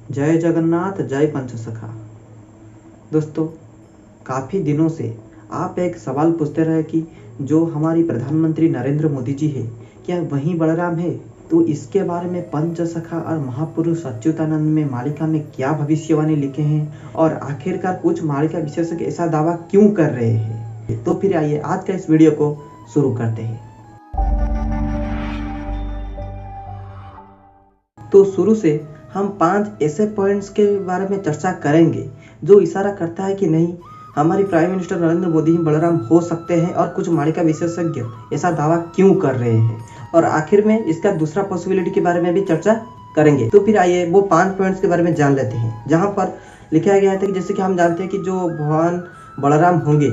जय जगन्नाथ, जय पंचसखा। दोस्तों, काफ़ी दिनों से आप एक सवाल पूछते रहे कि जो हमारी प्रधानमंत्री नरेंद्र मोदी जी है, क्या वही बलराम है? तो इसके बारे में पंचसखा और महापुरुष अच्युतानंद में मालिका में क्या भविष्यवाणी लिखे हैं और आखिरकार कुछ मालिका विशेषज्ञ ऐसा दावा क्यों कर रहे हैं? तो फिर आइए आज का इस वीडियो को शुरू करते हैं। तो शुरू से हम 5 ऐसे पॉइंट्स के बारे में चर्चा करेंगे जो इशारा करता है कि नहीं, हमारी प्राइम मिनिस्टर नरेंद्र मोदी ही बलराम हो सकते हैं और कुछ मालिका विशेषज्ञ ऐसा दावा क्यों कर रहे हैं, और आखिर में इसका दूसरा पॉसिबिलिटी के बारे में भी चर्चा करेंगे। तो फिर आइए वो 5 पॉइंट्स के बारे में जान लेते हैं, जहाँ पर लिखा गया था कि जैसे कि हम जानते हैं कि जो भगवान बलराम होंगे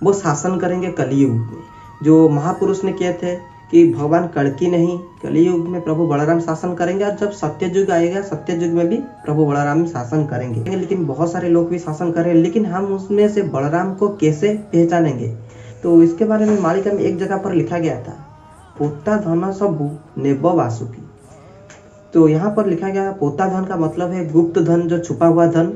वो शासन करेंगे कलयुग में। जो महापुरुष ने किए थे कि भगवान कल्कि नहीं, कलयुग में प्रभु बलराम शासन करेंगे, और जब सत्ययुग आएगा सत्ययुग में भी प्रभु बलराम शासन करेंगे। लेकिन बहुत सारे लोग भी शासन कर रहे हैं, लेकिन हम उसमें से बलराम को कैसे पहचानेंगे? तो इसके बारे में मालिका में एक जगह पर लिखा गया था, पोता धन सबु नेब वासुकी। तो यहाँ पर लिखा गया पोता धन का मतलब है गुप्त धन, जो छुपा हुआ धन।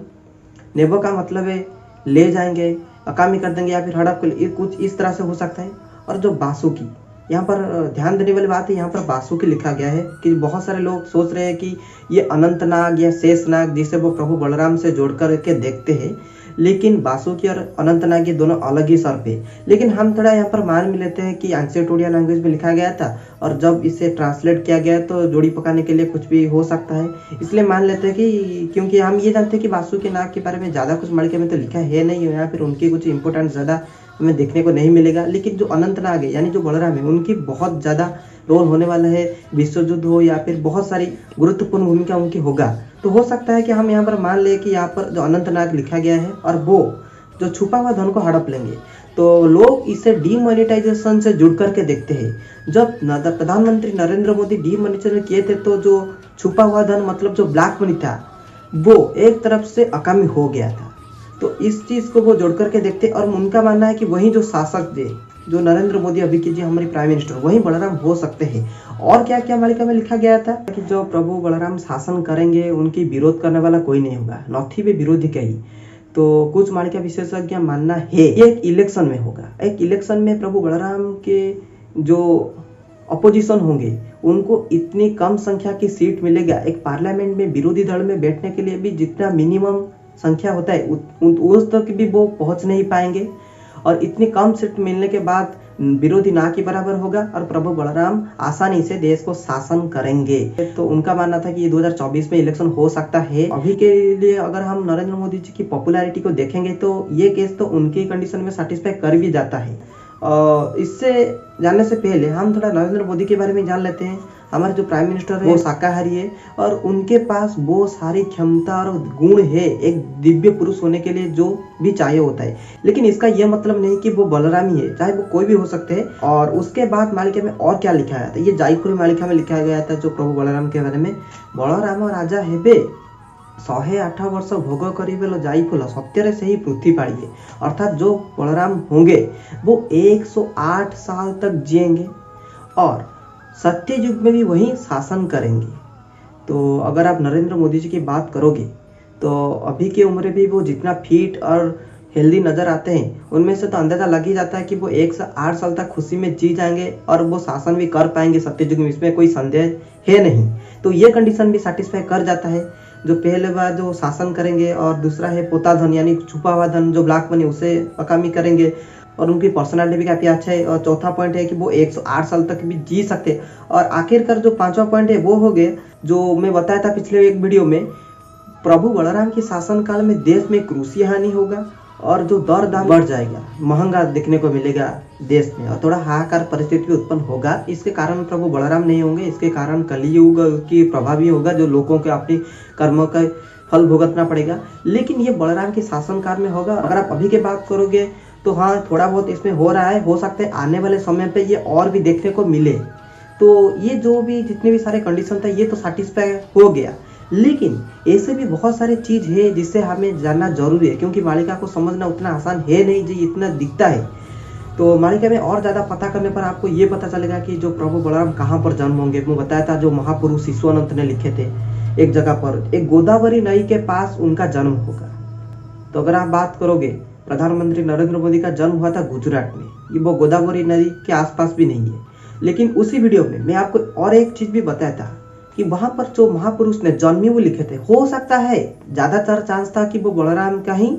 नेब का मतलब है ले जाएंगे, अकामी कर देंगे या फिर हड़प कर, कुछ इस तरह से हो सकता है। और जो वासुकी, यहाँ पर ध्यान देने वाली बात है, यहाँ पर वासुकी लिखा गया है कि बहुत सारे लोग सोच रहे हैं कि ये अनंतनाग या शेषनाग जिसे वो प्रभु बलराम से जोड़ कर के देखते हैं, लेकिन वासुकी और अनंतनाग ये दोनों अलग ही सर्प है। लेकिन हम थोड़ा यहाँ पर मान भी लेते हैं कि एंशिएंट ओडिया लैंग्वेज में लिखा गया था, और जब इसे ट्रांसलेट किया गया तो जोड़ी पकाने के लिए कुछ भी हो सकता है, इसलिए मान लेते हैं कि, क्योंकि हम ये जानते हैं कि वासुकी नाग के बारे में ज़्यादा कुछ मालिका में तो लिखा है नहीं, या फिर उनकी कुछ इंपॉर्टेंट ज़्यादा हमें देखने को नहीं मिलेगा। लेकिन जो अनंतनाग है यानी जो बलराम है, उनकी बहुत ज़्यादा रोल होने वाला है, विश्व युद्ध हो या फिर बहुत सारी गुरुत्वपूर्ण भूमिका उनकी होगा। तो हो सकता है कि हम यहाँ पर मान ले कि यहाँ पर जो अनंतनाग लिखा गया है और वो जो छुपा हुआ धन को हड़प लेंगे। तो लोग इसे डीमोनेटाइजेशन से जुड़ करके देखते हैं। जब प्रधानमंत्री नरेंद्र मोदी डीमोनेटाइजेशन किए थे तो जो छुपा हुआ धन मतलब जो ब्लैक मनी था वो एक तरफ से अकामी हो गया था। तो इस चीज को वो जोड़ करके देखते, और उनका मानना है कि वही जो शासक थे, जो नरेंद्र मोदी अभी के जी हमारे प्राइम मिनिस्टर, वही बलराम हो सकते हैं। और क्या क्या मालिका में लिखा गया था कि जो प्रभु बलराम शासन करेंगे उनकी विरोध करने वाला कोई नहीं होगा, नौथी में विरोधी का ही। तो कुछ मालिका विशेषज्ञ मानना है ये एक इलेक्शन में होगा। एक इलेक्शन में प्रभु बलराम के जो अपोजिशन होंगे उनको इतनी कम संख्या की सीट मिलेगा। एक पार्लियामेंट में विरोधी दल में बैठने के लिए भी जितना मिनिमम संख्या होता है उस तक भी वो पहुंच नहीं पाएंगे, और इतनी कम सीट मिलने के बाद विरोधी ना के बराबर होगा और प्रभु बलराम आसानी से देश को शासन करेंगे। तो उनका मानना था कि ये 2024 में इलेक्शन हो सकता है। अभी के लिए अगर हम नरेंद्र मोदी जी की पॉपुलैरिटी को देखेंगे तो ये केस तो उनकी कंडीशन में सेटिस्फाई कर भी जाता है। इससे जानने से पहले हम थोड़ा नरेंद्र मोदी के बारे में जान लेते हैं। हमारे जो प्राइम मिनिस्टर है वो शाकाहारी है, और उनके पास वो सारी क्षमता और गुण है एक दिव्य पुरुष होने के लिए जो भी चाहिए होता है। लेकिन इसका यह मतलब नहीं कि वो बलराम ही है, चाहे वो कोई भी हो सकते हैं। और उसके बाद मालिका में और क्या लिखा गया था, ये जायपुरी मालिका में लिखा गया था जो प्रभु बलराम के बारे में, बलराम राजा हेबे 108 वर्ष भोग करिबे जाइफुल सत्य से ही पृथ्वी पाड़िए। अर्थात जो बलराम होंगे वो 108 साल तक जिएंगे और सत्य युग में भी वही शासन करेंगे। तो अगर आप नरेंद्र मोदी जी की बात करोगे तो अभी की उम्र भी वो जितना फिट और हेल्दी नजर आते हैं, उनमें से तो अंदाजा लग ही जाता है कि वो 108 साल तक खुशी में जी जाएंगे और वो शासन भी कर पाएंगे सत्य युग में, इसमें कोई संदेह है नहीं। तो ये कंडीशन भी सेटिस्फाई कर जाता है। जो पहले बार जो शासन करेंगे, और दूसरा है पोता धन यानी छुपा हुआ धन जो ब्लैक मनी उसे अकामी करेंगे, और उनकी पर्सनालिटी भी काफी अच्छा है। और चौथा पॉइंट है कि वो 108 साल तक भी जी सकते। और आखिरकार जो 5वां पॉइंट है वो हो गए जो मैं बताया था पिछले एक वीडियो में, प्रभु बलराम के शासन काल में देश में कृषि हानि होगा और जो दर दाम बढ़ जाएगा, महंगा देखने को मिलेगा देश में, और थोड़ा हाहाकार परिस्थिति भी उत्पन्न होगा। इसके कारण प्रभु बलराम नहीं होंगे, इसके कारण कलियुग की प्रभाव ही होगा, जो लोगों के अपनी कर्मों का फल भुगतना पड़ेगा। लेकिन ये बलराम के शासनकाल में होगा। अगर आप अभी की बात करोगे तो हाँ, थोड़ा बहुत इसमें हो रहा है, हो सकता है आने वाले समय पे ये और भी देखने को मिले। तो ये जो भी जितने भी सारे कंडीशन था ये तो सेटिस्फाई हो गया, लेकिन ऐसे भी बहुत सारे चीज है जिससे हमें जानना जरूरी है, क्योंकि मालिका को समझना उतना आसान है नहीं जो इतना दिखता है। तो मालिका में और ज़्यादा पता करने पर आपको ये पता चलेगा कि जो प्रभु बलराम कहाँ पर जन्म होंगे। मैं बताया था जो महापुरुष शिशुअनंत ने लिखे थे, एक जगह पर, एक गोदावरी नदी के पास उनका जन्म होगा। तो अगर आप बात करोगे, प्रधानमंत्री नरेंद्र मोदी का जन्म हुआ था गुजरात में, ये वो गोदावरी नदी के आसपास भी नहीं है। लेकिन उसी वीडियो में मैं आपको और एक चीज भी बताया था कि वहां पर जो महापुरुष ने जन्मी वो लिखे थे, हो सकता है ज्यादातर चांस था कि वो बलराम का ही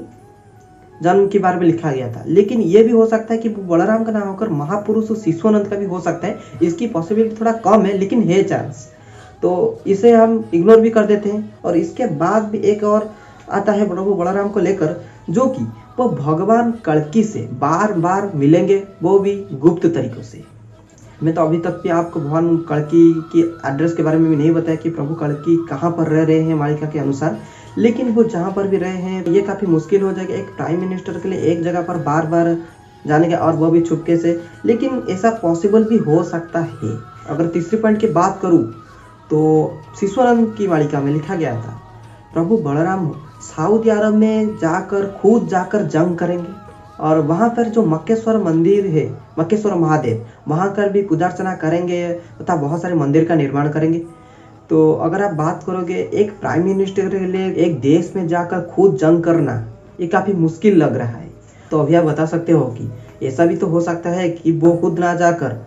जन्म के बारे में लिखा गया था, लेकिन ये भी हो सकता है कि वो बलराम का नाम होकर महापुरुष शिशुनानंद का भी हो सकता है। इसकी पॉसिबिलिटी थोड़ा कम है, लेकिन है चांस, तो इसे हम इग्नोर भी कर देते हैं। और इसके बाद भी एक और आता है प्रभु बलराम को लेकर, जो कि वो भगवान कल्कि से बार बार मिलेंगे, वो भी गुप्त तरीकों से। मैं तो अभी तक भी आपको भगवान कल्कि की एड्रेस के बारे में भी नहीं बताया कि प्रभु कल्कि कहाँ पर रह रहे हैं मालिका के अनुसार, लेकिन वो जहाँ पर भी रहे हैं ये काफ़ी मुश्किल हो जाएगा एक प्राइम मिनिस्टर के लिए एक जगह पर बार बार जाने का, और वो भी छुपके से। लेकिन ऐसा पॉसिबल भी हो सकता है। अगर तीसरी पॉइंट की बात करूँ तो शिशुनानंद की मालिका में लिखा गया था प्रभु बलराम सऊदी अरब में जाकर खुद जाकर जंग करेंगे, और वहाँ पर जो मक्केश्वर मंदिर है, मक्केश्वर महादेव, वहाँ कर भी पूजा अर्चना करेंगे तथा बहुत सारे मंदिर का निर्माण करेंगे। तो अगर आप बात करोगे एक प्राइम मिनिस्टर के लिए एक देश में जाकर खुद जंग करना, ये काफ़ी मुश्किल लग रहा है। तो अभी आप बता सकते हो कि ऐसा भी तो हो सकता है कि वो खुद ना जाकर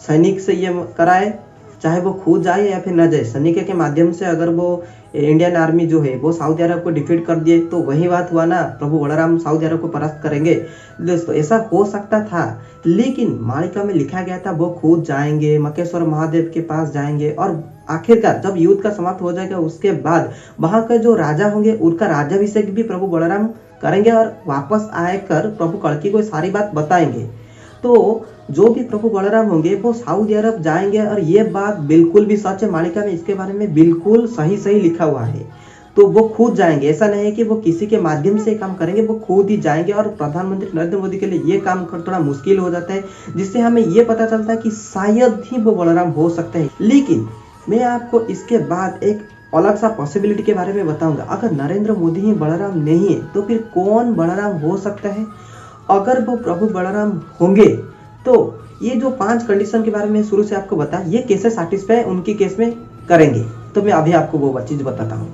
सैनिक से ये कराए, चाहे वो खुद जाए या फिर ना जाए, सैनिक के माध्यम से अगर वो इंडियन आर्मी जो है वो सऊदी अरब को डिफीट कर दिए, तो वही बात हुआ ना, प्रभु बलराम सऊदी अरब को परास्त करेंगे। दोस्तों ऐसा हो सकता था, लेकिन मालिका में लिखा गया था वो खुद जाएंगे, मक्केश्वर महादेव के पास जाएंगे, और आखिरकार जब युद्ध का समाप्त हो जाएगा उसके बाद वहां के जो राजा होंगे उनका राज्याभिषेक भी प्रभु बलराम करेंगे, और वापस आकर प्रभु कल्कि को सारी बात बताएंगे। तो जो भी प्रभु बलराम होंगे वो सऊदी अरब जाएंगे, और ये बात बिल्कुल भी सच है। मालिका में इसके बारे में बिल्कुल सही सही लिखा हुआ है। तो वो खुद जाएंगे, ऐसा नहीं है कि वो किसी के माध्यम से काम करेंगे, वो खुद ही जाएंगे। और प्रधानमंत्री नरेंद्र मोदी के लिए ये काम कर थोड़ा मुश्किल हो जाता है, जिससे हमें ये पता चलता है कि शायद ही वो बलराम हो सकते हैं। लेकिन मैं आपको इसके बाद एक अलग सा पॉसिबिलिटी के बारे में बताऊंगा। अगर नरेंद्र मोदी ही बलराम नहीं है तो फिर कौन बलराम हो सकता है? अगर वो प्रभु बलराम होंगे तो ये जो 5 कंडीशन के बारे में शुरू से आपको बताया, ये कैसे सेटिस्फाई उनकी केस में करेंगे, तो मैं अभी आपको वो चीज बताता हूँ।